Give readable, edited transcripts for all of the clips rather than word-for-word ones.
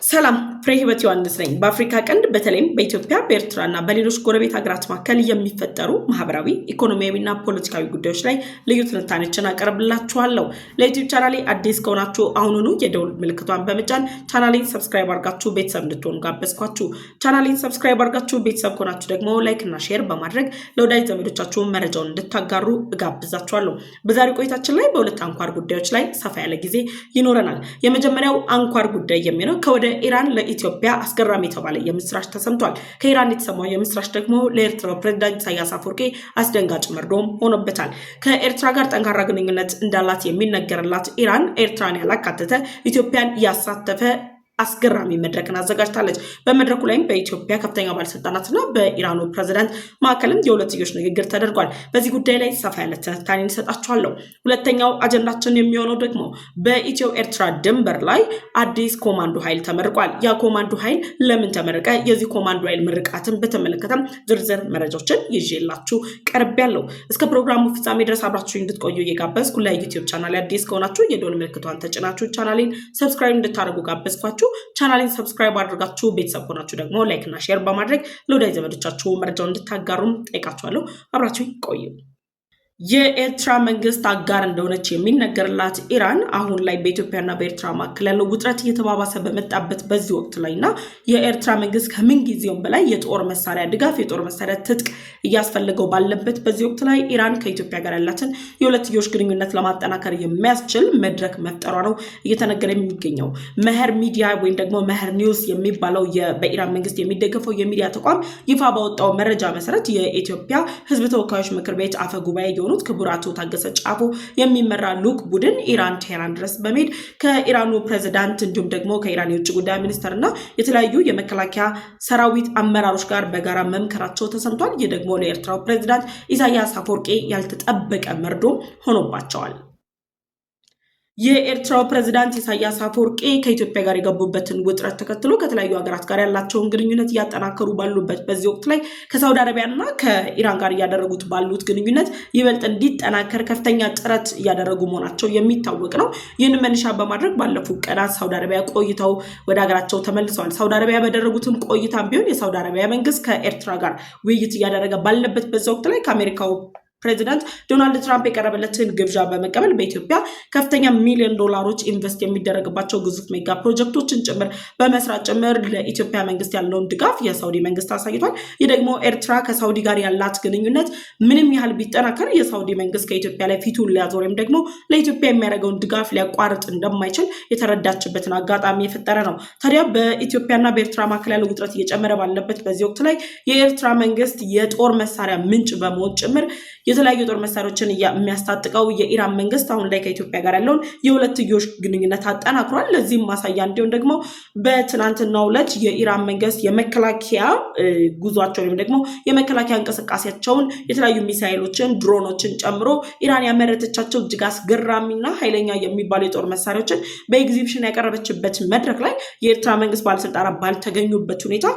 ሰላም ፍሬ ህይወት ዮሐንስ ነኝ። በአፍሪካ ቀንድ በተለይም በኢትዮጵያ በኤርትራና በሌሎች ጎረቤት ሀገራት መካከል የሚፈጠሩ ማህበራዊ፣ ኢኮኖሚያዊና ፖለቲካዊ ጉዳዮች ላይ ልዩ ትንታኔዎችን አቀርብላችኋለሁ። ለዩቲዩብ ቻናሌ አዲስ ከሆናችሁ አሁኑኑ የደውል ምልክቷን በመጫን ቻናሌን ሰብስክራይብ አድርጋችሁ ቤተሰብ እንድትሆኑ ጋበዝኳችሁ። ቻናሌን ሰብስክራይብ አድርጋችሁ ቤተሰብ ከሆናችሁ ደግሞ ላይክ እና ሼር በማድረግ ለወዳጅ ዘመዶቻችሁ መረጃውን እንድታጋሩ እጋብዛችኋለሁ። በዛሬው ቆይታችን ላይ በሁለት አንኳር ጉዳዮች ላይ ሰፋ ያለ ጊዜ ይኖረናል። የመጀመሪያው አንኳር ጉዳይ የሚሆነው ከወደ ኢራን ለኢትዮጵያ አስገራሚ የተባለ የምስራች ተሰምቷል። ከኢራን የተሰማው የምስራች ደግሞ ለኤርትራው ፕሬዝዳንት ኢሳያስ አፈወርቂ አስደንጋጭ መርዶም ሆኖበታል። ከኤርትራ ጋር ጠንካራ ግንኙነት እንዳላት የሚነገርላት ኢራን ኤርትራን ያላካተተ ኢትዮጵያን ያሳተፈ አስገራሚ መድረክን አዘጋጅታለች። በመድረኩ ላይም በኢትዮጵያ ከፍተኛ ባለስልጣናትና በኢራኑ ፕሬዝዳንት ማዕከልም የሁለትዮሽ ንግግር ተደርጓል። በዚህ ጉዳይ ላይ ሰፋ ያለ ትንታኔ እንሰጣችኋለሁ። ሁለተኛው አጀንዳችን የሚሆነው ደግሞ በኢትዮ ኤርትራ ድንበር ላይ አዲስ ኮማንዶ ኃይል ተመርቋል። ያ ኮማንዶ ኃይል ለምን ተመረቀ? የዚህ ኮማንዶ ኃይል ምርቃትን በተመለከተም ዝርዝር መረጃዎችን ይዤላችሁ ቀርቤያለሁ። እስከ ፕሮግራሙ ፍጻሜ ድረስ አብራችሁ እንድትቆዩ እየጋበዝኩ ለዩቲዩብ ቻናል አዲስ ከሆናችሁ የደወል ምልክቷን ተጭናችሁ ቻናሌን ሰብስክራይብ እንድታደርጉ ጋበዝኳችሁ። ቻናሌን ሰብስክራይብ አድርጋችሁ ቤተሰብ ሆናችሁ ደግሞ ላይክ እና ሼር በማድረግ ለወዳጅ ዘመዶቻችሁ መረጃውን እንድታጋሩም ጠይቃችኋለሁ። አብራችሁ ቆዩ። የኤርትራ መንግስት አጋር እንደሆነች የሚነገርላት ኢራን አሁን ላይ በኢትዮጵያና በኤርትራ መካከል ያለው ውጥረት እየተባባሰ በመጣበት በዚህ ወቅት ላይና የኤርትራ መንግስት ከምን ጊዜውም በላይ የጦር መሳሪያ ድጋፍ፣ የጦር መሳሪያ ትጥቅ እያስፈልገው ባለበት በዚህ ወቅት ላይ ኢራን ከኢትዮጵያ ጋር ያላትን የሁለትዮሽ ግንኙነት ለማጠናከር የሚያስችል መድረክ መፍጠሯ ነው እየተነገረ የሚገኘው። መህር ሚዲያ ወይም ደግሞ መህር ኒውስ የሚባለው በኢራን መንግስት የሚደገፈው የሚዲያ ተቋም ይፋ ባወጣው መረጃ መሰረት የኢትዮጵያ ህዝብ ተወካዮች ምክር ቤት አፈ ጉባኤ የሆኑት ክቡር አቶ ታገሰ ጫፎ የሚመራ ልዑክ ቡድን ኢራን ቴህራን ድረስ በመሄድ ከኢራኑ ፕሬዝዳንት እንዲሁም ደግሞ ከኢራን የውጭ ጉዳይ ሚኒስትርና የተለያዩ የመከላከያ ሰራዊት አመራሮች ጋር በጋራ መምከራቸው ተሰምቷል። ይህ ደግሞ ለኤርትራው ፕሬዝዳንት ኢሳያስ አፈወርቂ ያልተጠበቀ መርዶ ሆኖባቸዋል። የኤርትራው ፕሬዝዳንት ኢሳያስ አፈወርቂ ከኢትዮጵያ ጋር የገቡበትን ውጥረት ተከትሎ ከተለያዩ ሀገራት ጋር ያላቸውን ግንኙነት እያጠናከሩ ባሉበት በዚህ ወቅት ላይ ከሳውዲ አረቢያና ከኢራን ጋር እያደረጉት ባሉት ግንኙነት ይበልጥ እንዲጠናከር ከፍተኛ ጥረት እያደረጉ መሆናቸው የሚታወቅ ነው። ይህንን መነሻ በማድረግ ባለፉት ቀናት ሳውዲ አረቢያ ቆይተው ወደ ሀገራቸው ተመልሰዋል። ሳውዲ አረቢያ በደረጉትም ቆይታም ቢሆን የሳውዲ አረቢያ መንግስት ከኤርትራ ጋር ውይይት እያደረገ ባለበት በዚህ ወቅት ላይ ከአሜሪካው ፕሬዚዳንት ዶናልድ ትራምፕ የቀረበለትን ግብዣ በመቀበል በኢትዮጵያ ከፍተኛ ሚሊዮን ዶላሮች ኢንቨስት የሚደረግባቸው ግዙፍ ሜጋ ፕሮጀክቶችን ጭምር በመስራት ጭምር ለኢትዮጵያ መንግስት ያለውን ድጋፍ የሳውዲ መንግስት አሳይቷል። ይህ ደግሞ ኤርትራ ከሳውዲ ጋር ያላት ግንኙነት ምንም ያህል ቢጠናከር የሳውዲ መንግስት ከኢትዮጵያ ላይ ፊቱን ሊያዞር ወይም ደግሞ ለኢትዮጵያ የሚያደርገውን ድጋፍ ሊያቋርጥ እንደማይችል የተረዳችበትን አጋጣሚ የፈጠረ ነው። ታዲያ በኢትዮጵያና በኤርትራ መካከል ያለው ውጥረት እየጨመረ ባለበት በዚህ ወቅት ላይ የኤርትራ መንግስት የጦር መሳሪያ ምንጭ በመሆን ጭምር የተለያዩ ጦር መሳሪያዎችን የሚያስታጥቀው የኢራን መንግስት አሁን ላይ ከኢትዮጵያ ጋር ያለውን የሁለትዮሽ ግንኙነት አጠናክሯል። ለዚህም ማሳያ እንዲሆን ደግሞ በትናንትናው ዕለት የኢራን መንግስት የመከላከያ ጉዟቸውን ወይም ደግሞ የመከላከያ እንቅስቃሴያቸውን የተለያዩ ሚሳኤሎችን፣ ድሮኖችን ጨምሮ ኢራን ያመረተቻቸው እጅግ አስገራሚና ኃይለኛ የሚባሉ የጦር መሳሪያዎችን በኤግዚቢሽን ያቀረበችበት መድረክ ላይ የኤርትራ መንግስት ባለስልጣናት ባልተገኙበት ሁኔታ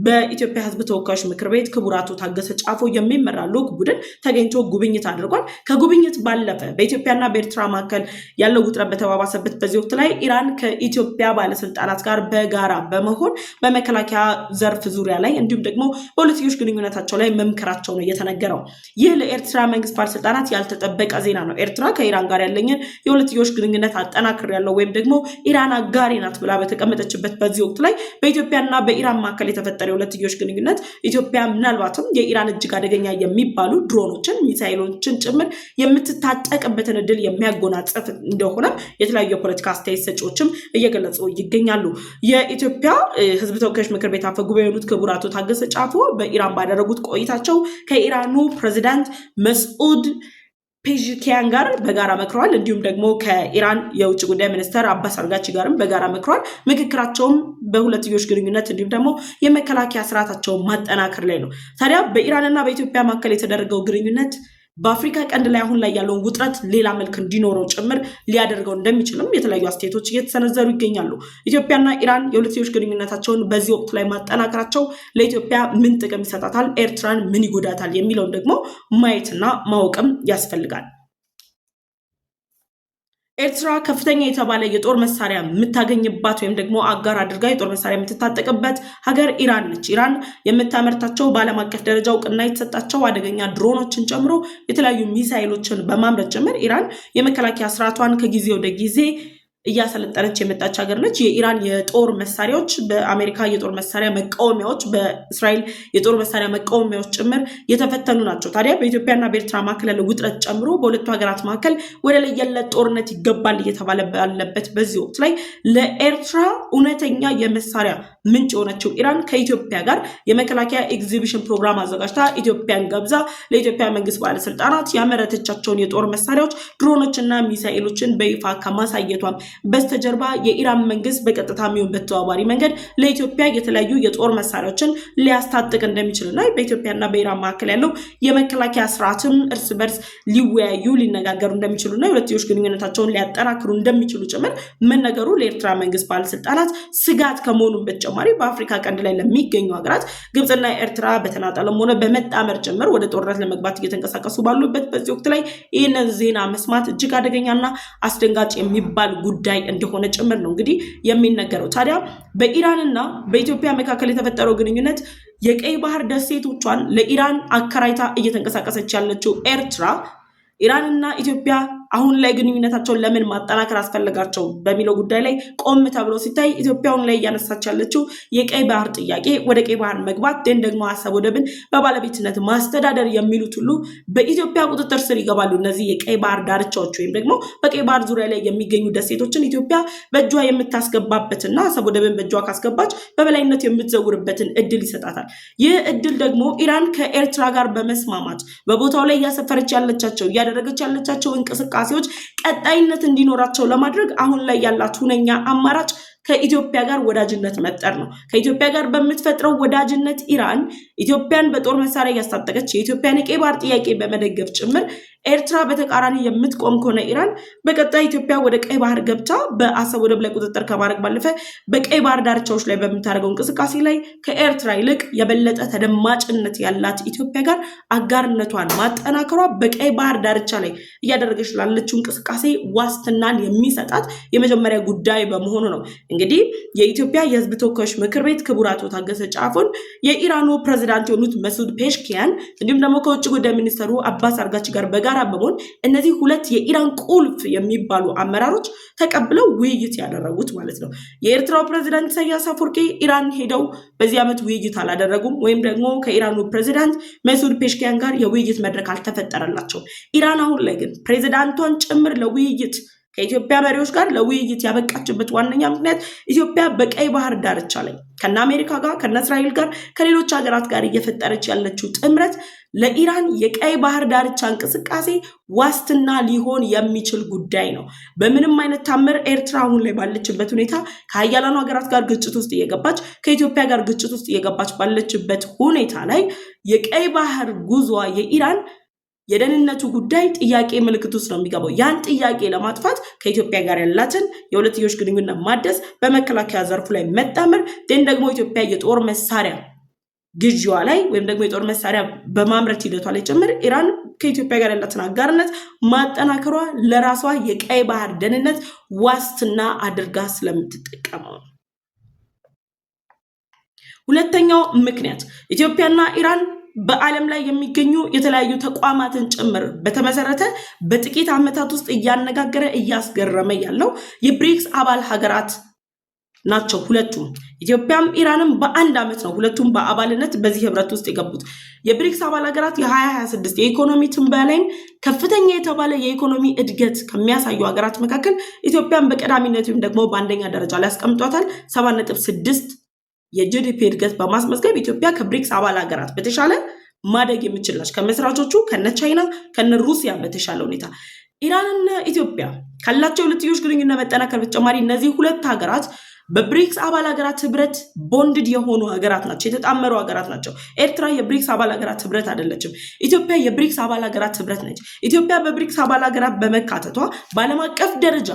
በኢትዮጵያ ህዝብ ተወካዮች ምክር ቤት ክቡር አቶ ታገሰ ጫፎ የሚመራ ልዑክ ቡድን ተገኝቶ ጉብኝት አድርጓል። ከጉብኝት ባለፈ በኢትዮጵያና በኤርትራ መካከል ያለው ውጥረት በተባባሰበት በዚህ ወቅት ላይ ኢራን ከኢትዮጵያ ባለስልጣናት ጋር በጋራ በመሆን በመከላከያ ዘርፍ ዙሪያ ላይ እንዲሁም ደግሞ በሁለትዮሽ ግንኙነታቸው ላይ መምከራቸው ነው የተነገረው። ይህ ለኤርትራ መንግስት ባለስልጣናት ያልተጠበቀ ዜና ነው። ኤርትራ ከኢራን ጋር ያለኝን የሁለትዮሽ ግንኙነት አጠናክሬያለሁ ወይም ደግሞ ኢራን አጋሬ ናት ብላ በተቀመጠችበት በዚህ ወቅት ላይ በኢትዮጵያና በኢራን መካከል የተፈጠረ የሁለትዮሽ ግንኙነት ኢትዮጵያ ምናልባትም የኢራን እጅግ አደገኛ የሚባሉ ድሮኖችን፣ ሚሳኤሎችን ጭምር የምትታጠቅበትን እድል የሚያጎናጽፍ እንደሆነ የተለያዩ የፖለቲካ አስተያየት ሰጪዎችም እየገለጹ ይገኛሉ። የኢትዮጵያ ህዝብ ተወካዮች ምክር ቤት አፈ ጉባኤ የሆኑት ክቡር አቶ ታገሰ ጫፎ በኢራን ባደረጉት ቆይታቸው ከኢራኑ ፕሬዝዳንት መስዑድ ፔዥኪያን ጋር በጋራ መክረዋል። እንዲሁም ደግሞ ከኢራን የውጭ ጉዳይ ሚኒስትር አባስ አርጋቺ ጋርም በጋራ መክረዋል። ምክክራቸውም በሁለትዮሽ ግንኙነት እንዲሁም ደግሞ የመከላከያ ስርዓታቸውን ማጠናከር ላይ ነው። ታዲያ በኢራንና በኢትዮጵያ መካከል የተደረገው ግንኙነት በአፍሪካ ቀንድ ላይ አሁን ላይ ያለውን ውጥረት ሌላ መልክ እንዲኖረው ጭምር ሊያደርገው እንደሚችልም የተለያዩ አስተያየቶች እየተሰነዘሩ ይገኛሉ። ኢትዮጵያና ኢራን የሁለትዮሽ ግንኙነታቸውን በዚህ ወቅት ላይ ማጠናከራቸው ለኢትዮጵያ ምን ጥቅም ይሰጣታል፣ ኤርትራን ምን ይጎዳታል የሚለውን ደግሞ ማየትና ማወቅም ያስፈልጋል። ኤርትራ ከፍተኛ የተባለ የጦር መሳሪያ የምታገኝባት ወይም ደግሞ አጋር አድርጋ የጦር መሳሪያ የምትታጠቅበት ሀገር ኢራን ነች። ኢራን የምታመርታቸው በዓለም አቀፍ ደረጃ እውቅና የተሰጣቸው አደገኛ ድሮኖችን ጨምሮ የተለያዩ ሚሳይሎችን በማምረት ጭምር ኢራን የመከላከያ ስርዓቷን ከጊዜ ወደ ጊዜ እያሰለጠነች የመጣች ሀገር ነች። የኢራን የጦር መሳሪያዎች በአሜሪካ የጦር መሳሪያ መቃወሚያዎች፣ በእስራኤል የጦር መሳሪያ መቃወሚያዎች ጭምር የተፈተኑ ናቸው። ታዲያ በኢትዮጵያና በኤርትራ መካከል ያለው ውጥረት ጨምሮ በሁለቱ ሀገራት መካከል ወደ ለየለት ጦርነት ይገባል እየተባለ ባለበት በዚህ ወቅት ላይ ለኤርትራ እውነተኛ የመሳሪያ ምንጭ የሆነችው ኢራን ከኢትዮጵያ ጋር የመከላከያ ኤግዚቢሽን ፕሮግራም አዘጋጅታ ኢትዮጵያን ገብዛ ለኢትዮጵያ መንግስት ባለስልጣናት ያመረተቻቸውን የጦር መሳሪያዎች ድሮኖችና ሚሳኤሎችን በይፋ ከማሳየቷም በስተጀርባ የኢራን መንግስት በቀጥታ የሚሆን በተዘዋዋሪ መንገድ ለኢትዮጵያ የተለያዩ የጦር መሳሪያዎችን ሊያስታጥቅ እንደሚችልና በኢትዮጵያና በኢራን መካከል ያለው የመከላከያ ስርዓትም እርስ በርስ ሊወያዩ ሊነጋገሩ እንደሚችሉና የሁለትዮሽ ግንኙነታቸውን ሊያጠናክሩ እንደሚችሉ ጭምር መነገሩ ለኤርትራ መንግስት ባለስልጣናት ስጋት ከመሆኑ በተጨማሪ በአፍሪካ ቀንድ ላይ ለሚገኙ ሀገራት ግብፅና ኤርትራ በተናጠለም ሆነ በመጣመር ጭምር ወደ ጦርነት ለመግባት እየተንቀሳቀሱ ባሉበት በዚህ ወቅት ላይ ይህንን ዜና መስማት እጅግ አደገኛና አስደንጋጭ የሚባል ጉዳይ እንደሆነ ጭምር ነው እንግዲህ የሚነገረው። ታዲያ በኢራንና በኢትዮጵያ መካከል የተፈጠረው ግንኙነት የቀይ ባህር ደሴቶቿን ለኢራን አከራይታ እየተንቀሳቀሰች ያለችው ኤርትራ ኢራንና ኢትዮጵያ አሁን ላይ ግንኙነታቸውን ለምን ማጠናከር አስፈልጋቸው በሚለው ጉዳይ ላይ ቆም ተብሎ ሲታይ ኢትዮጵያውን ላይ እያነሳች ያለችው የቀይ ባህር ጥያቄ፣ ወደ ቀይ ባህር መግባት፣ ደግሞ አሰብ ወደብን በባለቤትነት ማስተዳደር የሚሉት ሁሉ በኢትዮጵያ ቁጥጥር ስር ይገባሉ። እነዚህ የቀይ ባህር ዳርቻዎች ወይም ደግሞ በቀይ ባህር ዙሪያ ላይ የሚገኙ ደሴቶችን ኢትዮጵያ በእጇ የምታስገባበትና አሰብ ወደብን በእጇ ካስገባች በበላይነት የምትዘውርበትን እድል ይሰጣታል። ይህ እድል ደግሞ ኢራን ከኤርትራ ጋር በመስማማት በቦታው ላይ እያሰፈረች ያለቻቸው እያደረገች ያለቻቸው እንቅስቃሴዎች ቀጣይነት እንዲኖራቸው ለማድረግ አሁን ላይ ያላት ሁነኛ አማራጭ ከኢትዮጵያ ጋር ወዳጅነት መፍጠር ነው። ከኢትዮጵያ ጋር በምትፈጥረው ወዳጅነት ኢራን ኢትዮጵያን በጦር መሳሪያ እያስታጠቀች የኢትዮጵያን የቀይ ባህር ጥያቄ በመደገፍ ጭምር ኤርትራ በተቃራኒ የምትቆም ከሆነ ኢራን በቀጣይ ኢትዮጵያ ወደ ቀይ ባህር ገብታ በአሰብ ወደብ ላይ ቁጥጥር ከማድረግ ባለፈ በቀይ ባህር ዳርቻዎች ላይ በምታደርገው እንቅስቃሴ ላይ ከኤርትራ ይልቅ የበለጠ ተደማጭነት ያላት ኢትዮጵያ ጋር አጋርነቷን ማጠናከሯ በቀይ ባህር ዳርቻ ላይ እያደረገች ላለችው እንቅስቃሴ ዋስትናን የሚሰጣት የመጀመሪያ ጉዳይ በመሆኑ ነው። እንግዲህ የኢትዮጵያ የሕዝብ ተወካዮች ምክር ቤት ክቡር አቶ ታገሰ ጫፎን የኢራኑ ፕሬዝዳንት የሆኑት መሱድ ፔሽኪያን እንዲሁም ደግሞ ከውጭ ጉዳይ ሚኒስትሩ አባስ አርጋቺ ጋር በጋራ በመሆን እነዚህ ሁለት የኢራን ቁልፍ የሚባሉ አመራሮች ተቀብለው ውይይት ያደረጉት ማለት ነው። የኤርትራው ፕሬዝዳንት ኢሳያስ አፈወርቂ ኢራን ሄደው በዚህ ዓመት ውይይት አላደረጉም፣ ወይም ደግሞ ከኢራኑ ፕሬዝዳንት መሱድ ፔሽኪያን ጋር የውይይት መድረክ አልተፈጠረላቸውም። ኢራን አሁን ላይ ግን ፕሬዝዳንቷን ጭምር ለውይይት ከኢትዮጵያ መሪዎች ጋር ለውይይት ያበቃችበት ዋነኛ ምክንያት ኢትዮጵያ በቀይ ባህር ዳርቻ ላይ ከነ አሜሪካ ጋር ከነ እስራኤል ጋር ከሌሎች ሀገራት ጋር እየፈጠረች ያለችው ጥምረት ለኢራን የቀይ ባህር ዳርቻ እንቅስቃሴ ዋስትና ሊሆን የሚችል ጉዳይ ነው። በምንም አይነት ታምር ኤርትራ አሁን ላይ ባለችበት ሁኔታ ከሀያላኑ ሀገራት ጋር ግጭት ውስጥ እየገባች ከኢትዮጵያ ጋር ግጭት ውስጥ እየገባች ባለችበት ሁኔታ ላይ የቀይ ባህር ጉዟ የኢራን የደህንነቱ ጉዳይ ጥያቄ ምልክት ውስጥ ነው የሚገባው። ያን ጥያቄ ለማጥፋት ከኢትዮጵያ ጋር ያላትን የሁለትዮሽ ግንኙነት ማደስ፣ በመከላከያ ዘርፉ ላይ መጣመር፣ ደግሞ ኢትዮጵያ የጦር መሳሪያ ግዢዋ ላይ ወይም ደግሞ የጦር መሳሪያ በማምረት ሂደቷ ላይ ጭምር ኢራን ከኢትዮጵያ ጋር ያላትን አጋርነት ማጠናከሯ ለራሷ የቀይ ባህር ደህንነት ዋስትና አድርጋ ስለምትጠቀመው ነው። ሁለተኛው ምክንያት ኢትዮጵያና ኢራን በዓለም ላይ የሚገኙ የተለያዩ ተቋማትን ጭምር በተመሰረተ በጥቂት ዓመታት ውስጥ እያነጋገረ እያስገረመ ያለው የብሪክስ አባል ሀገራት ናቸው ሁለቱም። ኢትዮጵያም ኢራንም በአንድ ዓመት ነው ሁለቱም በአባልነት በዚህ ህብረት ውስጥ የገቡት። የብሪክስ አባል ሀገራት የ2026 የኢኮኖሚ ትንበያ ላይም ከፍተኛ የተባለ የኢኮኖሚ እድገት ከሚያሳዩ ሀገራት መካከል ኢትዮጵያን በቀዳሚነት ወይም ደግሞ በአንደኛ ደረጃ ላይ ያስቀምጧታል። 7.6 የጂዲፒ እድገት በማስመዝገብ ኢትዮጵያ ከብሪክስ አባል ሀገራት በተሻለ ማደግ የምችላች ከመስራቾቹ ከነ ቻይና ከነ ሩሲያ በተሻለ ሁኔታ ኢራንና ኢትዮጵያ ካላቸው ሁለትዮሽ ግንኙነት መጠናከር በተጨማሪ እነዚህ ሁለት ሀገራት በብሪክስ አባል ሀገራት ህብረት ቦንድድ የሆኑ ሀገራት ናቸው፣ የተጣመሩ ሀገራት ናቸው። ኤርትራ የብሪክስ አባል ሀገራት ህብረት አይደለችም። ኢትዮጵያ የብሪክስ አባል ሀገራት ህብረት ነች። ኢትዮጵያ በብሪክስ አባል ሀገራት በመካተቷ በዓለም አቀፍ ደረጃ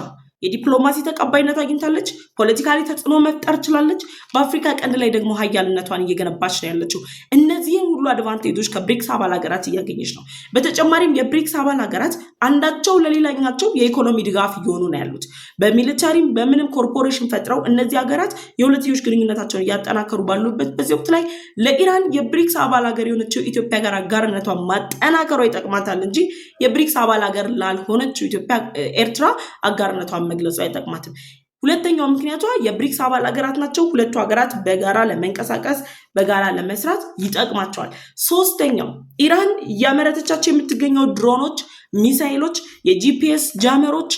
የዲፕሎማሲ ተቀባይነት አግኝታለች። ፖለቲካሊ ተጽዕኖ መፍጠር ችላለች። በአፍሪካ ቀንድ ላይ ደግሞ ሀያልነቷን እየገነባች ነው ያለችው። እነዚህን ሁሉ አድቫንቴጆች ከብሪክስ አባል ሀገራት እያገኘች ነው። በተጨማሪም የብሪክስ አባል ሀገራት አንዳቸው ለሌላኛቸው የኢኮኖሚ ድጋፍ እየሆኑ ነው ያሉት። በሚሊታሪም በምንም ኮርፖሬሽን ፈጥረው እነዚህ ሀገራት የሁለትዮሽ ግንኙነታቸውን እያጠናከሩ ባሉበት በዚህ ወቅት ላይ ለኢራን የብሪክስ አባል ሀገር የሆነችው ኢትዮጵያ ጋር አጋርነቷን ማጠናከሯ ይጠቅማታል እንጂ የብሪክስ አባል ሀገር ላልሆነችው ኢትዮጵያ ኤርትራ አጋርነቷን መግለጹ አይጠቅማትም። ሁለተኛው ምክንያቷ የብሪክስ አባል ሀገራት ናቸው። ሁለቱ ሀገራት በጋራ ለመንቀሳቀስ በጋራ ለመስራት ይጠቅማቸዋል። ሶስተኛው ኢራን እያመረተቻቸው የምትገኘው ድሮኖች፣ ሚሳይሎች፣ የጂፒኤስ ጃመሮች፣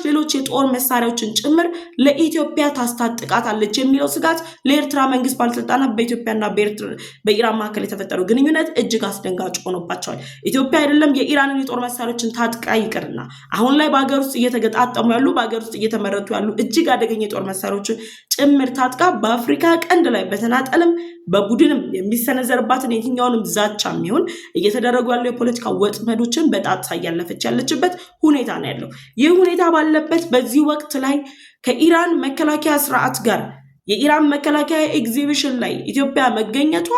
ሌሎች የጦር መሳሪያዎችን ጭምር ለኢትዮጵያ ታስታጥቃታለች የሚለው ስጋት ለኤርትራ መንግስት ባለስልጣናት በኢትዮጵያና በኢራን መካከል የተፈጠረው ግንኙነት እጅግ አስደንጋጭ ሆኖባቸዋል። ኢትዮጵያ አይደለም የኢራንን የጦር መሳሪያዎችን ታጥቃ ይቅርና አሁን ላይ በሀገር ውስጥ እየተገጣጠሙ ያሉ በሀገር ውስጥ እየተመረቱ ያሉ እጅግ አደገኛ የጦር መሳሪያዎችን ጭምር ታጥቃ በአፍሪካ ቀንድ ላይ በተናጠልም በቡድንም የሚሰነዘርባትን የትኛውንም ዛቻ የሚሆን እየተደረጉ ያሉ የፖለቲካ ወጥመዶችን በጣጥሳ እያለፈች ያለችበት ሁኔታ ነው ያለው። ይህ ሁኔታ ባለበት በዚህ ወቅት ላይ ከኢራን መከላከያ ስርዓት ጋር የኢራን መከላከያ ኤግዚቢሽን ላይ ኢትዮጵያ መገኘቷ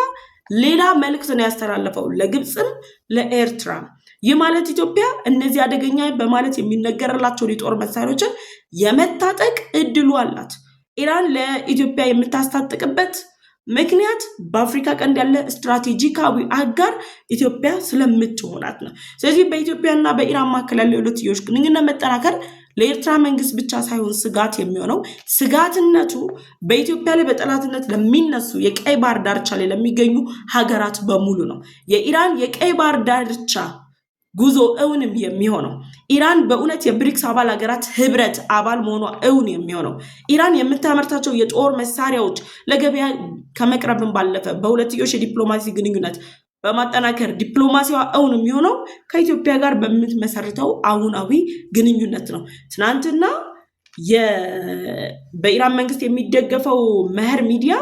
ሌላ መልእክት ነው ያስተላለፈው ለግብፅም ለኤርትራም። ይህ ማለት ኢትዮጵያ እነዚህ አደገኛ በማለት የሚነገርላቸውን የጦር መሳሪያዎችን የመታጠቅ እድሉ አላት። ኢራን ለኢትዮጵያ የምታስታጥቅበት ምክንያት በአፍሪካ ቀንድ ያለ ስትራቴጂካዊ አጋር ኢትዮጵያ ስለምትሆናት ነው። ስለዚህ በኢትዮጵያና በኢራን መካከል ያለው የሁለትዮሽ ግንኙነት መጠናከር ለኤርትራ መንግስት ብቻ ሳይሆን ስጋት የሚሆነው ስጋትነቱ በኢትዮጵያ ላይ በጠላትነት ለሚነሱ የቀይ ባህር ዳርቻ ላይ ለሚገኙ ሀገራት በሙሉ ነው። የኢራን የቀይ ባህር ዳርቻ ጉዞ እውንም የሚሆነው ኢራን በእውነት የብሪክስ አባል ሀገራት ህብረት አባል መሆኗ እውን የሚሆነው ኢራን የምታመርታቸው የጦር መሳሪያዎች ለገበያ ከመቅረብን ባለፈ በሁለትዮሽ የዲፕሎማሲ ግንኙነት በማጠናከር ዲፕሎማሲዋ እውን የሚሆነው ከኢትዮጵያ ጋር በምትመሰርተው አሁናዊ ግንኙነት ነው። ትናንትና በኢራን መንግስት የሚደገፈው መህር ሚዲያ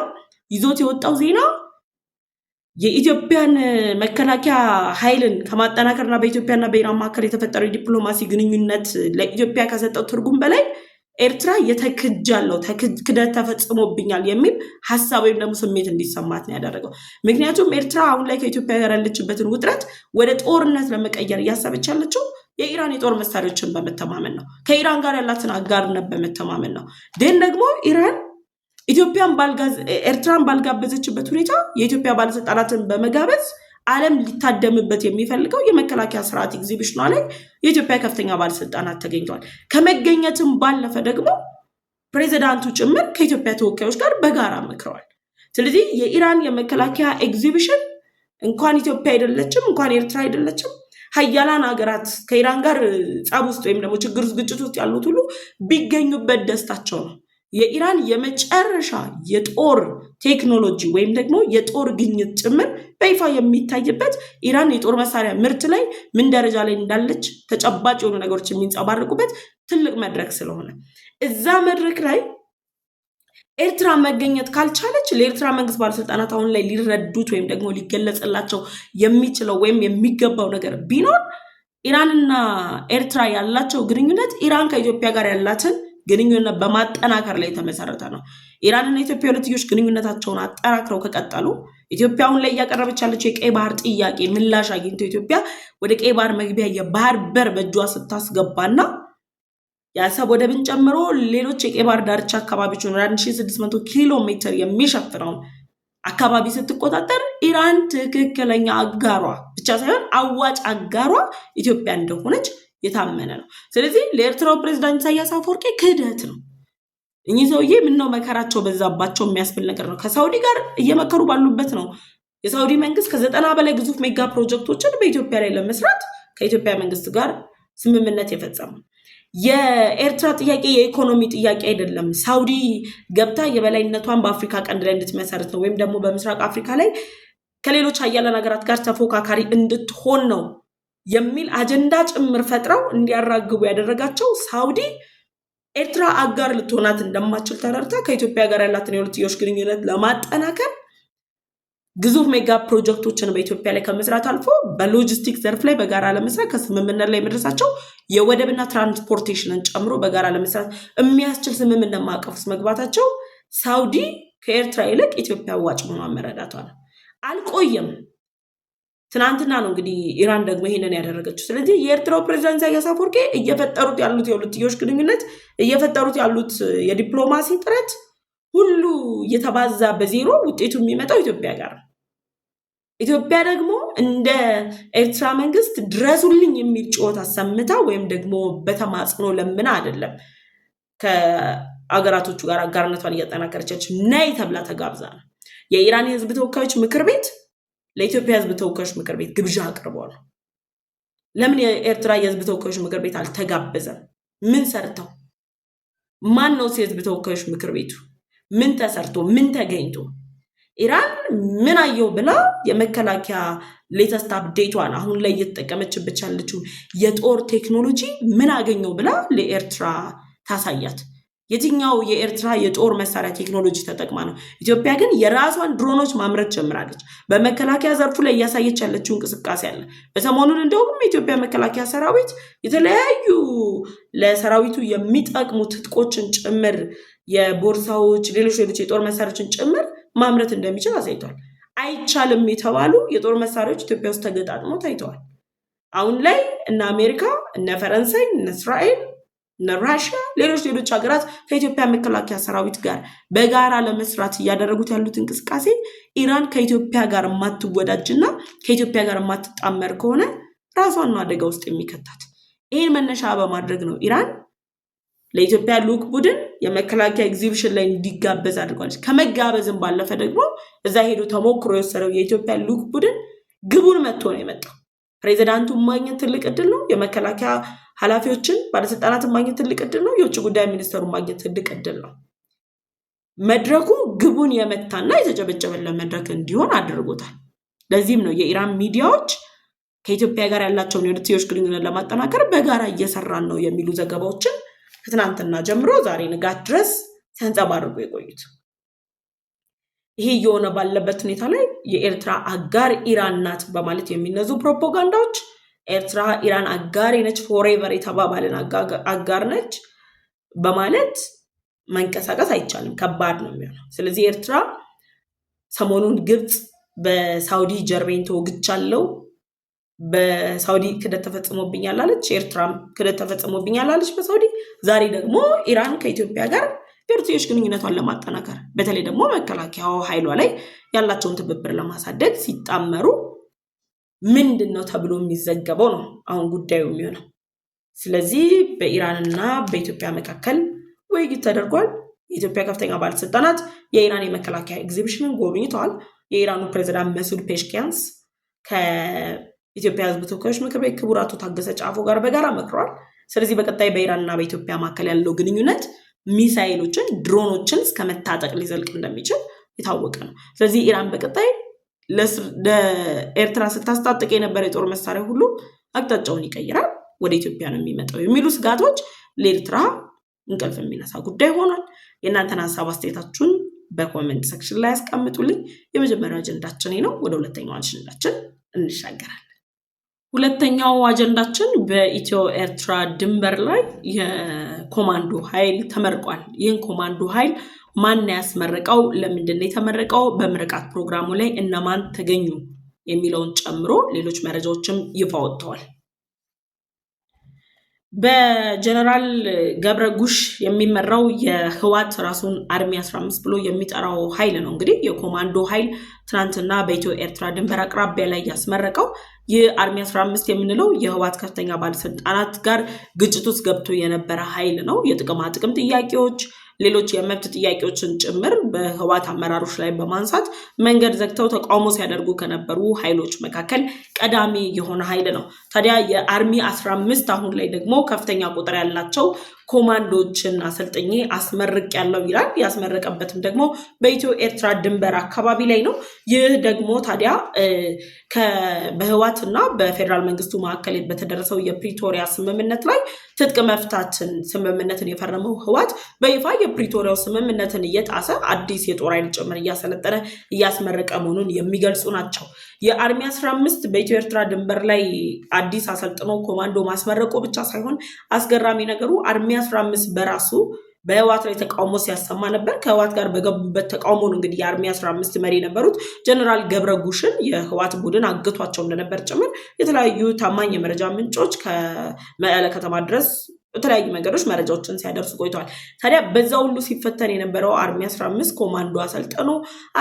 ይዞት የወጣው ዜና የኢትዮጵያን መከላከያ ኃይልን ከማጠናከርና በኢትዮጵያና በኢራን መካከል የተፈጠረው የዲፕሎማሲ ግንኙነት ለኢትዮጵያ ከሰጠው ትርጉም በላይ ኤርትራ የተክጃለው ክደት ተፈጽሞብኛል የሚል ሀሳብ ወይም ደግሞ ስሜት እንዲሰማት ነው ያደረገው። ምክንያቱም ኤርትራ አሁን ላይ ከኢትዮጵያ ጋር ያለችበትን ውጥረት ወደ ጦርነት ለመቀየር እያሰበች ያለችው የኢራን የጦር መሳሪያዎችን በመተማመን ነው። ከኢራን ጋር ያላትን አጋርነት በመተማመን ነው። ግን ደግሞ ኢራን ኤርትራን ባልጋበዘችበት ሁኔታ የኢትዮጵያ ባለስልጣናትን በመጋበዝ ዓለም ሊታደምበት የሚፈልገው የመከላከያ ስርዓት ኤግዚቢሽኗ ላይ የኢትዮጵያ ከፍተኛ ባለስልጣናት ተገኝተዋል። ከመገኘትም ባለፈ ደግሞ ፕሬዚዳንቱ ጭምር ከኢትዮጵያ ተወካዮች ጋር በጋራ መክረዋል። ስለዚህ የኢራን የመከላከያ ኤግዚቢሽን እንኳን ኢትዮጵያ አይደለችም እንኳን ኤርትራ አይደለችም ሀያላን ሀገራት ከኢራን ጋር ጸብ ውስጥ ወይም ደግሞ ችግር ውስጥ ግጭት ውስጥ ያሉት ሁሉ ቢገኙበት ደስታቸው ነው። የኢራን የመጨረሻ የጦር ቴክኖሎጂ ወይም ደግሞ የጦር ግኝት ጭምር በይፋ የሚታይበት ኢራን የጦር መሳሪያ ምርት ላይ ምን ደረጃ ላይ እንዳለች ተጨባጭ የሆኑ ነገሮች የሚንጸባረቁበት ትልቅ መድረክ ስለሆነ እዛ መድረክ ላይ ኤርትራ መገኘት ካልቻለች ለኤርትራ መንግስት ባለስልጣናት አሁን ላይ ሊረዱት ወይም ደግሞ ሊገለጽላቸው የሚችለው ወይም የሚገባው ነገር ቢኖር ኢራንና ኤርትራ ያላቸው ግንኙነት ኢራን ከኢትዮጵያ ጋር ያላትን ግንኙነት በማጠናከር ላይ የተመሰረተ ነው። ኢራንና ኢትዮጵያ ሁለትዮሽ ግንኙነታቸውን አጠናክረው ከቀጠሉ ኢትዮጵያ አሁን ላይ እያቀረበች ያለችው የቀይ ባህር ጥያቄ ምላሽ አግኝቶ ኢትዮጵያ ወደ ቀይ ባህር መግቢያ የባህር በር በእጇ ስታስገባና የአሰብ ወደብን ጨምሮ ሌሎች የቀይ ባህር ዳርቻ አካባቢዎች 1600 ኪሎ ሜትር የሚሸፍነውን አካባቢ ስትቆጣጠር ኢራን ትክክለኛ አጋሯ ብቻ ሳይሆን አዋጭ አጋሯ ኢትዮጵያ እንደሆነች የታመነ ነው። ስለዚህ ለኤርትራው ፕሬዝዳንት ኢሳያስ አፈወርቂ ክህደት ነው። እኚህ ሰውዬ ምነው መከራቸው በዛባቸው የሚያስብል ነገር ነው። ከሳውዲ ጋር እየመከሩ ባሉበት ነው የሳውዲ መንግስት ከ90 በላይ ግዙፍ ሜጋ ፕሮጀክቶችን በኢትዮጵያ ላይ ለመስራት ከኢትዮጵያ መንግስት ጋር ስምምነት የፈጸመው። የኤርትራ ጥያቄ የኢኮኖሚ ጥያቄ አይደለም። ሳውዲ ገብታ የበላይነቷን በአፍሪካ ቀንድ ላይ እንድትመሰርት ነው ወይም ደግሞ በምስራቅ አፍሪካ ላይ ከሌሎች ሀያላን ሀገራት ጋር ተፎካካሪ እንድትሆን ነው የሚል አጀንዳ ጭምር ፈጥረው እንዲያራግቡ ያደረጋቸው ሳውዲ ኤርትራ አጋር ልትሆናት እንደማትችል ተረድታ ከኢትዮጵያ ጋር ያላትን የሁለትዮሽ ግንኙነት ለማጠናከር ግዙፍ ሜጋ ፕሮጀክቶችን በኢትዮጵያ ላይ ከመስራት አልፎ በሎጂስቲክ ዘርፍ ላይ በጋራ ለመስራት ከስምምነት ላይ መድረሳቸው የወደብና ትራንስፖርቴሽንን ጨምሮ በጋራ ለመስራት የሚያስችል ስምምነት ማዕቀፍ ውስጥ መግባታቸው ሳውዲ ከኤርትራ ይልቅ ኢትዮጵያ አዋጭ መሆኗን መረዳቷ ነው። አልቆየም፣ ትናንትና ነው እንግዲህ ኢራን ደግሞ ይሄንን ያደረገችው። ስለዚህ የኤርትራው ፕሬዝዳንት ኢሳያስ አፈወርቂ እየፈጠሩት ያሉት የሁለትዮሽ ግንኙነት እየፈጠሩት ያሉት የዲፕሎማሲ ጥረት ሁሉ እየተባዛ በዜሮ ውጤቱ የሚመጣው ኢትዮጵያ ጋር ነው። ኢትዮጵያ ደግሞ እንደ ኤርትራ መንግስት ድረሱልኝ የሚል ጩኸት አሰምታ ወይም ደግሞ በተማጽኖ ለምና አይደለም ከአገራቶቹ ጋር አጋርነቷን እያጠናከረች ነይ ተብላ ተጋብዛ ነው። የኢራን የህዝብ ተወካዮች ምክር ቤት ለኢትዮጵያ ህዝብ ተወካዮች ምክር ቤት ግብዣ አቅርቧል። ለምን የኤርትራ የህዝብ ተወካዮች ምክር ቤት አልተጋበዘም? ምን ሰርተው? ማን ነው የህዝብ ተወካዮች ምክር ቤቱ? ምን ተሰርቶ ምን ተገኝቶ? ኢራን ምን አየው ብላ የመከላከያ ሌተስት አፕዴቷን አሁን ላይ እየተጠቀመችበት ያለችው የጦር ቴክኖሎጂ ምን አገኘው ብላ ለኤርትራ ታሳያት። የትኛው የኤርትራ የጦር መሳሪያ ቴክኖሎጂ ተጠቅማ ነው? ኢትዮጵያ ግን የራሷን ድሮኖች ማምረት ጀምራለች። በመከላከያ ዘርፉ ላይ እያሳየች ያለችው እንቅስቃሴ አለ። በሰሞኑን እንደውም የኢትዮጵያ መከላከያ ሰራዊት የተለያዩ ለሰራዊቱ የሚጠቅሙ ትጥቆችን ጭምር የቦርሳዎች፣ ሌሎች የጦር መሳሪያዎችን ጭምር ማምረት እንደሚችል አሳይቷል። አይቻልም የተባሉ የጦር መሳሪያዎች ኢትዮጵያ ውስጥ ተገጣጥሞ ታይተዋል። አሁን ላይ እነ አሜሪካ፣ እነ ፈረንሳይ፣ እነ እስራኤል፣ እነ ራሽያ፣ ሌሎች ሀገራት ከኢትዮጵያ መከላከያ ሰራዊት ጋር በጋራ ለመስራት እያደረጉት ያሉት እንቅስቃሴ ኢራን ከኢትዮጵያ ጋር የማትወዳጅና ከኢትዮጵያ ጋር የማትጣመር ከሆነ ራሷን አደጋ ውስጥ የሚከታት። ይህን መነሻ በማድረግ ነው ኢራን ለኢትዮጵያ ልዑክ ቡድን የመከላከያ ኤግዚቢሽን ላይ እንዲጋበዝ አድርጓለች። ከመጋበዝም ባለፈ ደግሞ እዛ ሄዶ ተሞክሮ የወሰደው የኢትዮጵያ ልዑክ ቡድን ግቡን መጥቶ ነው የመጣው። ፕሬዚዳንቱን ማግኘት ትልቅ እድል ነው። የመከላከያ ኃላፊዎችን ባለስልጣናትን ማግኘት ትልቅ እድል ነው። የውጭ ጉዳይ ሚኒስትሩን ማግኘት ትልቅ እድል ነው። መድረኩ ግቡን የመታና የተጨበጨበለት መድረክ እንዲሆን አድርጎታል። ለዚህም ነው የኢራን ሚዲያዎች ከኢትዮጵያ ጋር ያላቸውን የሁለትዮሽ ግንኙነት ለማጠናከር በጋራ እየሰራን ነው የሚሉ ዘገባዎችን ከትናንትና ጀምሮ ዛሬ ንጋት ድረስ ሲያንጸባርቁ የቆዩት። ይሄ የሆነ ባለበት ሁኔታ ላይ የኤርትራ አጋር ኢራን ናት በማለት የሚነዙ ፕሮፓጋንዳዎች ኤርትራ ኢራን አጋር ነች፣ ፎሬቨር የተባባልን አጋር ነች በማለት መንቀሳቀስ አይቻልም፣ ከባድ ነው የሚሆነው። ስለዚህ ኤርትራ ሰሞኑን ግብጽ በሳውዲ ጀርቤን ተወግቻለሁ፣ በሳውዲ ክደት ተፈጽሞብኛል አለች። ኤርትራም ክደት ተፈጽሞብኛል አለች በሳውዲ። ዛሬ ደግሞ ኢራን ከኢትዮጵያ ጋር የሁለትዮሽ ግንኙነቷን ለማጠናከር በተለይ ደግሞ መከላከያው ኃይሏ ላይ ያላቸውን ትብብር ለማሳደግ ሲጣመሩ ምንድነው ተብሎ የሚዘገበው ነው አሁን ጉዳዩ የሚሆነው። ስለዚህ በኢራንና በኢትዮጵያ መካከል ውይይት ተደርጓል። የኢትዮጵያ ከፍተኛ ባለስልጣናት የኢራን የመከላከያ ኤግዚቢሽንን ጎብኝተዋል። የኢራኑ ፕሬዝዳንት መሱድ ፔሽኪያንስ ከኢትዮጵያ ሕዝብ ተወካዮች ምክር ቤት ክቡር አቶ ታገሰ ጫፎ ጋር በጋራ መክረዋል። ስለዚህ በቀጣይ በኢራንና በኢትዮጵያ መካከል ያለው ግንኙነት ሚሳኤሎችን፣ ድሮኖችን እስከ መታጠቅ ሊዘልቅ እንደሚችል የታወቀ ነው። ስለዚህ ኢራን በቀጣይ ለኤርትራ ስታስታጥቅ የነበረ የጦር መሳሪያ ሁሉ አቅጣጫውን ይቀይራል፣ ወደ ኢትዮጵያ ነው የሚመጣው የሚሉ ስጋቶች ለኤርትራ እንቅልፍ የሚነሳ ጉዳይ ሆኗል። የእናንተን ሀሳብ አስተያየታችሁን በኮሜንት ሴክሽን ላይ ያስቀምጡልኝ። የመጀመሪያው አጀንዳችን ነው። ወደ ሁለተኛው አጀንዳችን እንሻገራለን። ሁለተኛው አጀንዳችን በኢትዮ ኤርትራ ድንበር ላይ የኮማንዶ ኃይል ተመርቋል። ይህን ኮማንዶ ኃይል ማን ያስመረቀው? ለምንድን ነው የተመረቀው? በምርቃት ፕሮግራሙ ላይ እነማን ተገኙ? የሚለውን ጨምሮ ሌሎች መረጃዎችም ይፋ ወጥተዋል። በጀነራል ገብረ ጉሽ የሚመራው የህዋት ራሱን አርሚ 15 ብሎ የሚጠራው ኃይል ነው እንግዲህ የኮማንዶ ኃይል ትናንትና በኢትዮ ኤርትራ ድንበር አቅራቢያ ላይ ያስመረቀው። ይህ አርሚ 15 የምንለው የህዋት ከፍተኛ ባለስልጣናት ጋር ግጭት ውስጥ ገብቶ የነበረ ኃይል ነው። የጥቅማ ጥቅም ጥያቄዎች፣ ሌሎች የመብት ጥያቄዎችን ጭምር በህዋት አመራሮች ላይ በማንሳት መንገድ ዘግተው ተቃውሞ ሲያደርጉ ከነበሩ ኃይሎች መካከል ቀዳሚ የሆነ ኃይል ነው። ታዲያ የአርሚ 15 አሁን ላይ ደግሞ ከፍተኛ ቁጥር ያላቸው ኮማንዶችን አሰልጥኜ አስመርቅ ያለው ይላል። ያስመረቀበትም ደግሞ በኢትዮ ኤርትራ ድንበር አካባቢ ላይ ነው። ይህ ደግሞ ታዲያ በህወሓትና በፌዴራል መንግስቱ መካከል በተደረሰው የፕሪቶሪያ ስምምነት ላይ ትጥቅ መፍታትን ስምምነትን የፈረመው ህወሓት በይፋ የፕሪቶሪያው ስምምነትን እየጣሰ አዲስ የጦር ኃይል ጭምር እያሰለጠነ እያስመረቀ መሆኑን የሚገልጹ ናቸው። የአርሚ 15 በኢትዮ ኤርትራ ድንበር ላይ አዲስ አሰልጥኖ ኮማንዶ ማስመረቁ ብቻ ሳይሆን አስገራሚ ነገሩ አርሚ 15 በራሱ በህወሓት ላይ ተቃውሞ ሲያሰማ ነበር። ከህወሓት ጋር በገቡበት ተቃውሞ ነው እንግዲህ የአርሚ 15 መሪ የነበሩት ጀነራል ገብረ ጉሽን የህወሓት ቡድን አግቷቸው እንደነበር ጭምር የተለያዩ ታማኝ የመረጃ ምንጮች ከመቀለ ከተማ ድረስ በተለያዩ መንገዶች መረጃዎችን ሲያደርሱ ቆይተዋል። ታዲያ በዛ ሁሉ ሲፈተን የነበረው አርሚ 15 ኮማንዶ አሰልጥኖ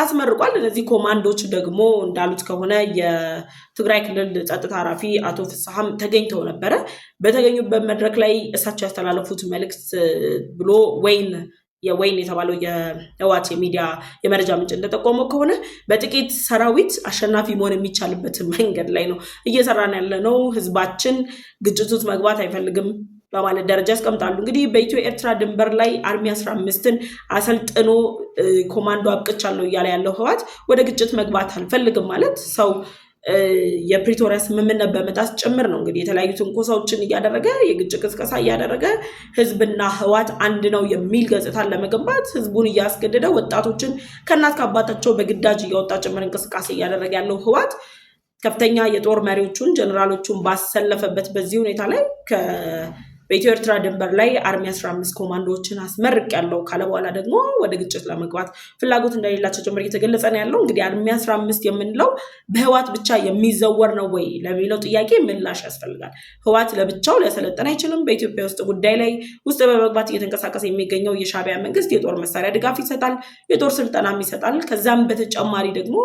አስመርቋል። እነዚህ ኮማንዶች ደግሞ እንዳሉት ከሆነ የትግራይ ክልል ጸጥታ ኃላፊ አቶ ፍስሐም ተገኝተው ነበረ። በተገኙበት መድረክ ላይ እሳቸው ያስተላለፉት መልእክት ብሎ ወይን የተባለው የህወሓት የሚዲያ የመረጃ ምንጭ እንደጠቆመው ከሆነ በጥቂት ሰራዊት አሸናፊ መሆን የሚቻልበት መንገድ ላይ ነው እየሰራን ያለ ነው። ህዝባችን ግጭት ውስጥ መግባት አይፈልግም በማለት ደረጃ ያስቀምጣሉ። እንግዲህ በኢትዮ ኤርትራ ድንበር ላይ አርሚ 15ን አሰልጥኖ ኮማንዶ አብቅቻለሁ እያለ ያለው ህወሓት ወደ ግጭት መግባት አልፈልግም ማለት ሰው የፕሪቶሪያ ስምምነት በመጣስ ጭምር ነው እንግዲህ የተለያዩ ትንኮሳዎችን እያደረገ የግጭት ቅስቀሳ እያደረገ ህዝብና ህወሓት አንድ ነው የሚል ገጽታን ለመገንባት ህዝቡን እያስገደደ ወጣቶችን ከእናት ከአባታቸው በግዳጅ እያወጣ ጭምር እንቅስቃሴ እያደረገ ያለው ህወሓት ከፍተኛ የጦር መሪዎቹን ጀነራሎቹን ባሰለፈበት በዚህ ሁኔታ ላይ በኢትዮ ኤርትራ ድንበር ላይ አርሚ 15 ኮማንዶዎችን አስመርቅ ያለው ካለ በኋላ ደግሞ ወደ ግጭት ለመግባት ፍላጎት እንደሌላቸው ጭምር እየተገለጸ ነው ያለው። እንግዲህ አርሚ 15 የምንለው በህወሓት ብቻ የሚዘወር ነው ወይ ለሚለው ጥያቄ ምላሽ ያስፈልጋል። ህወሓት ለብቻው ሊያሰለጥን አይችልም። በኢትዮጵያ ውስጥ ጉዳይ ላይ ውስጥ በመግባት እየተንቀሳቀሰ የሚገኘው የሻዕቢያ መንግስት የጦር መሳሪያ ድጋፍ ይሰጣል፣ የጦር ስልጠናም ይሰጣል። ከዛም በተጨማሪ ደግሞ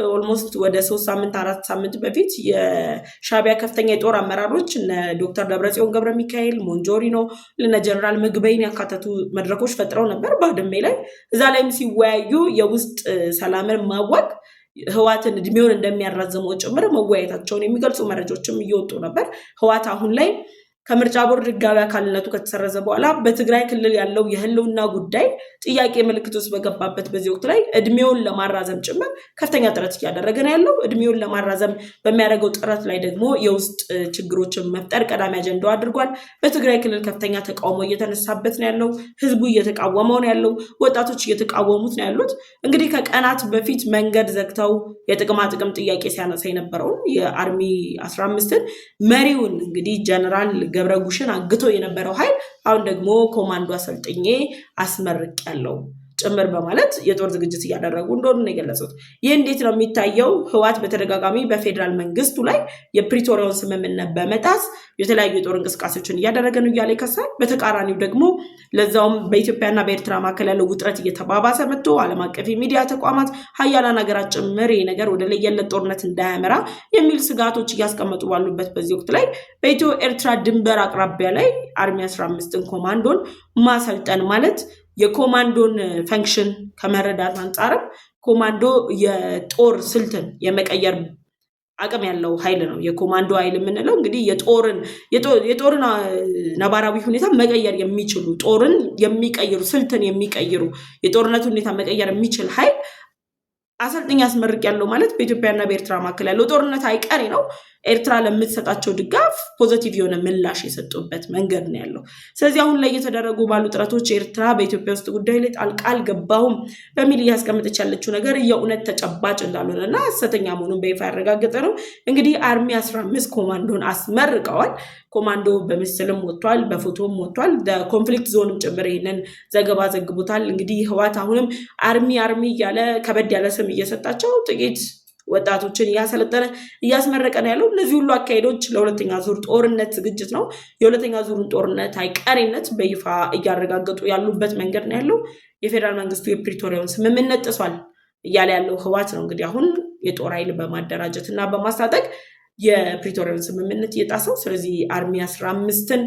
ኦልሞስት ወደ 3 ሳምንት 4 ሳምንት በፊት የሻዕቢያ ከፍተኛ የጦር አመራሮች እነ ዶክተር ደብረጽዮን ገብረ ሚካኤል ሞንጆሪኖ ለነ ጀነራል ምግበይን ያካተቱ መድረኮች ፈጥረው ነበር ባድሜ ላይ። እዛ ላይም ሲወያዩ የውስጥ ሰላምን ማዋቅ ህወሓትን እድሜውን እንደሚያራዝመው ጭምር መወያየታቸውን የሚገልጹ መረጃዎችም እየወጡ ነበር። ህወሓት አሁን ላይ ከምርጫ ቦርድ ህጋዊ አካልነቱ ከተሰረዘ በኋላ በትግራይ ክልል ያለው የህልውና ጉዳይ ጥያቄ ምልክት ውስጥ በገባበት በዚህ ወቅት ላይ እድሜውን ለማራዘም ጭምር ከፍተኛ ጥረት እያደረገ ነው ያለው። እድሜውን ለማራዘም በሚያደርገው ጥረት ላይ ደግሞ የውስጥ ችግሮችን መፍጠር ቀዳሚ አጀንዳው አድርጓል። በትግራይ ክልል ከፍተኛ ተቃውሞ እየተነሳበት ነው ያለው። ህዝቡ እየተቃወመው ነው ያለው። ወጣቶች እየተቃወሙት ነው ያሉት። እንግዲህ ከቀናት በፊት መንገድ ዘግተው የጥቅማ ጥቅም ጥያቄ ሲያነሳ የነበረውን የአርሚ 15ን መሪውን እንግዲህ ጀነራል ገብረ ጉሽን አግቶ የነበረው ኃይል አሁን ደግሞ ኮማንዶ አሰልጥኜ አስመርቅ ያለው ጭምር በማለት የጦር ዝግጅት እያደረጉ እንደሆነ ነው የገለጹት። ይህ እንዴት ነው የሚታየው? ህወሓት በተደጋጋሚ በፌዴራል መንግስቱ ላይ የፕሪቶሪያውን ስምምነት በመጣስ የተለያዩ የጦር እንቅስቃሴዎችን እያደረገ ነው እያለ ይከሳል። በተቃራኒው ደግሞ ለዛውም በኢትዮጵያና በኤርትራ መካከል ያለው ውጥረት እየተባባሰ መጥቶ ዓለም አቀፍ የሚዲያ ተቋማት ሀያላን ሀገራት ጭምር ነገር ወደ ለየለት ጦርነት እንዳያመራ የሚል ስጋቶች እያስቀመጡ ባሉበት በዚህ ወቅት ላይ በኢትዮ ኤርትራ ድንበር አቅራቢያ ላይ አርሚ 15ን ኮማንዶን ማሰልጠን ማለት የኮማንዶን ፈንክሽን ከመረዳት አንጻርም ኮማንዶ የጦር ስልትን የመቀየር አቅም ያለው ኃይል ነው። የኮማንዶ ኃይል የምንለው እንግዲህ የጦርን ነባራዊ ሁኔታ መቀየር የሚችሉ ጦርን የሚቀይሩ ስልትን የሚቀይሩ የጦርነቱ ሁኔታ መቀየር የሚችል ኃይል አሰልጥኝ አስመርቅ ያለው ማለት በኢትዮጵያና በኤርትራ መካከል ያለው ጦርነት አይቀሬ ነው። ኤርትራ ለምትሰጣቸው ድጋፍ ፖዚቲቭ የሆነ ምላሽ የሰጡበት መንገድ ነው ያለው። ስለዚህ አሁን ላይ እየተደረጉ ባሉ ጥረቶች ኤርትራ በኢትዮጵያ ውስጥ ጉዳይ ላይ ጣልቃ አልገባሁም በሚል እያስቀመጠች ያለችው ነገር የእውነት ተጨባጭ እንዳልሆነና ሐሰተኛ መሆኑን በይፋ ያረጋገጠ ነው። እንግዲህ አርሚ 15 ኮማንዶን አስመርቀዋል። ኮማንዶ በምስልም ወጥቷል፣ በፎቶም ወጥቷል። ኮንፍሊክት ዞንም ጭምር ይሄንን ዘገባ ዘግቦታል። እንግዲህ ህወሓት አሁንም አርሚ እያለ ከበድ ያለ ስም እየሰጣቸው ጥቂት ወጣቶችን እያሰለጠነ እያስመረቀ ነው ያለው። እነዚህ ሁሉ አካሄዶች ለሁለተኛ ዙር ጦርነት ዝግጅት ነው። የሁለተኛ ዙሩን ጦርነት አይቀሬነት በይፋ እያረጋገጡ ያሉበት መንገድ ነው ያለው። የፌዴራል መንግስቱ የፕሪቶሪያውን ስምምነት ጥሷል እያለ ያለው ህወሓት ነው እንግዲህ አሁን የጦር ኃይል በማደራጀት እና በማስታጠቅ የፕሪቶሪያውን ስምምነት እየጣሰው። ስለዚህ አርሚ 15ን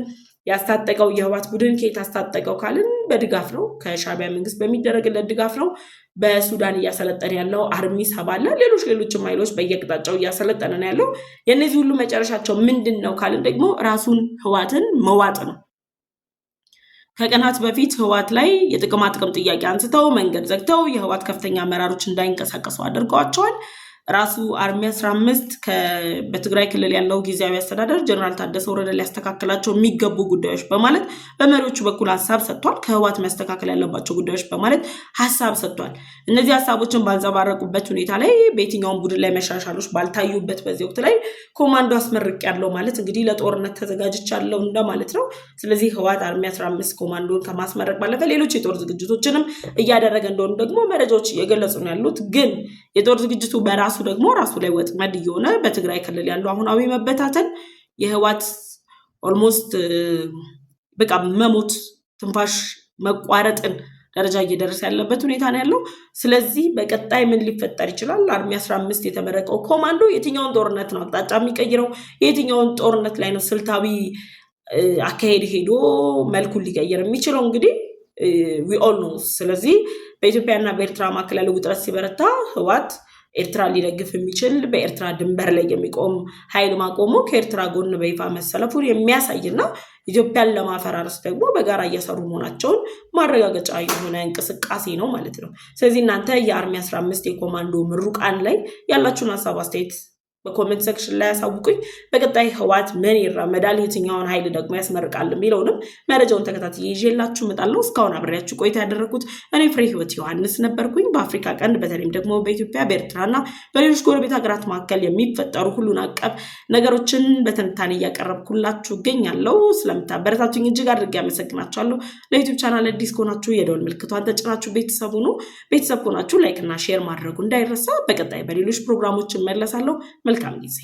ያስታጠቀው የህወሓት ቡድን ከየት አስታጠቀው ካልን በድጋፍ ነው፣ ከሻዕቢያ መንግስት በሚደረግለት ድጋፍ ነው። በሱዳን እያሰለጠነ ያለው አርሚ 7 አለ። ሌሎችም ኃይሎች በየአቅጣጫው እያሰለጠነ ነው ያለው። የእነዚህ ሁሉ መጨረሻቸው ምንድን ነው ካልን ደግሞ ራሱን ህወሓትን መዋጥ ነው። ከቀናት በፊት ህወሓት ላይ የጥቅማ ጥቅም ጥያቄ አንስተው መንገድ ዘግተው የህወሓት ከፍተኛ አመራሮች እንዳይንቀሳቀሱ አድርገዋቸዋል። ራሱ አርሚ 15 በትግራይ ክልል ያለው ጊዜያዊ አስተዳደር ጀነራል ታደሰ ወረደ ሊያስተካክላቸው የሚገቡ ጉዳዮች በማለት በመሪዎቹ በኩል ሀሳብ ሰጥቷል። ከህወሓት መስተካከል ያለባቸው ጉዳዮች በማለት ሀሳብ ሰጥቷል። እነዚህ ሀሳቦችን ባንጸባረቁበት ሁኔታ ላይ በየትኛውም ቡድን ላይ መሻሻሎች ባልታዩበት በዚህ ወቅት ላይ ኮማንዶ አስመርቅ ያለው ማለት እንግዲህ ለጦርነት ተዘጋጅቻለሁ እንደማለት ነው። ስለዚህ ህወሓት አርሚ 15 ኮማንዶን ከማስመረቅ ባለፈ ሌሎች የጦር ዝግጅቶችንም እያደረገ እንደሆኑ ደግሞ መረጃዎች እየገለጹ ነው ያሉት። ግን የጦር ዝግጅቱ በራሱ ደግሞ ራሱ ላይ ወጥመድ እየሆነ በትግራይ ክልል ያለው አሁናዊ መበታተን የህወሓት ኦልሞስት በቃ መሞት ትንፋሽ መቋረጥን ደረጃ እየደረሰ ያለበት ሁኔታ ነው ያለው። ስለዚህ በቀጣይ ምን ሊፈጠር ይችላል? አርሚ 15 የተመረቀው ኮማንዶ የትኛውን ጦርነት ነው አቅጣጫ የሚቀይረው? የትኛውን ጦርነት ላይ ነው ስልታዊ አካሄድ ሄዶ መልኩን ሊቀይር የሚችለው? እንግዲህ ዊ ኦል ኖ። ስለዚህ በኢትዮጵያና በኤርትራ መካከል ያለው ውጥረት ሲበረታ ህወሓት ኤርትራ ሊደግፍ የሚችል በኤርትራ ድንበር ላይ የሚቆም ኃይል ማቆሙ ከኤርትራ ጎን በይፋ መሰለፉን የሚያሳይና ኢትዮጵያን ለማፈራረስ ደግሞ በጋራ እየሰሩ መሆናቸውን ማረጋገጫ የሆነ እንቅስቃሴ ነው ማለት ነው። ስለዚህ እናንተ የአርሚ 15 የኮማንዶ ምሩቃን ላይ ያላችሁን ሀሳብ አስተያየት በኮሜንት ሴክሽን ላይ ያሳውቁኝ። በቀጣይ ህወሓት ምን ይራመዳል፣ የትኛውን ኃይል ደግሞ ያስመርቃል የሚለውንም መረጃውን ተከታትዬ ይዤላችሁ እመጣለሁ። እስካሁን አብሬያችሁ ቆይታ ያደረኩት እኔ ፍሬ ህይወት ዮሐንስ ነበርኩኝ። በአፍሪካ ቀንድ በተለይም ደግሞ በኢትዮጵያ በኤርትራና በሌሎች ጎረቤት ሀገራት መካከል የሚፈጠሩ ሁሉን አቀፍ ነገሮችን በትንታኔ እያቀረብኩላችሁ እገኛለሁ። ስለምታበረታቱኝ እጅግ አድርጌ አመሰግናችኋለሁ። ለዩቲዩብ ቻናል አዲስ ከሆናችሁ የደወል ምልክቷን ተጭናችሁ ቤተሰብ ሁኑ። ቤተሰብ ከሆናችሁ ላይክ እና ሼር ማድረጉ እንዳይረሳ። በቀጣይ በሌሎች ፕሮግራሞች እመለሳለሁ። መልካም ጊዜ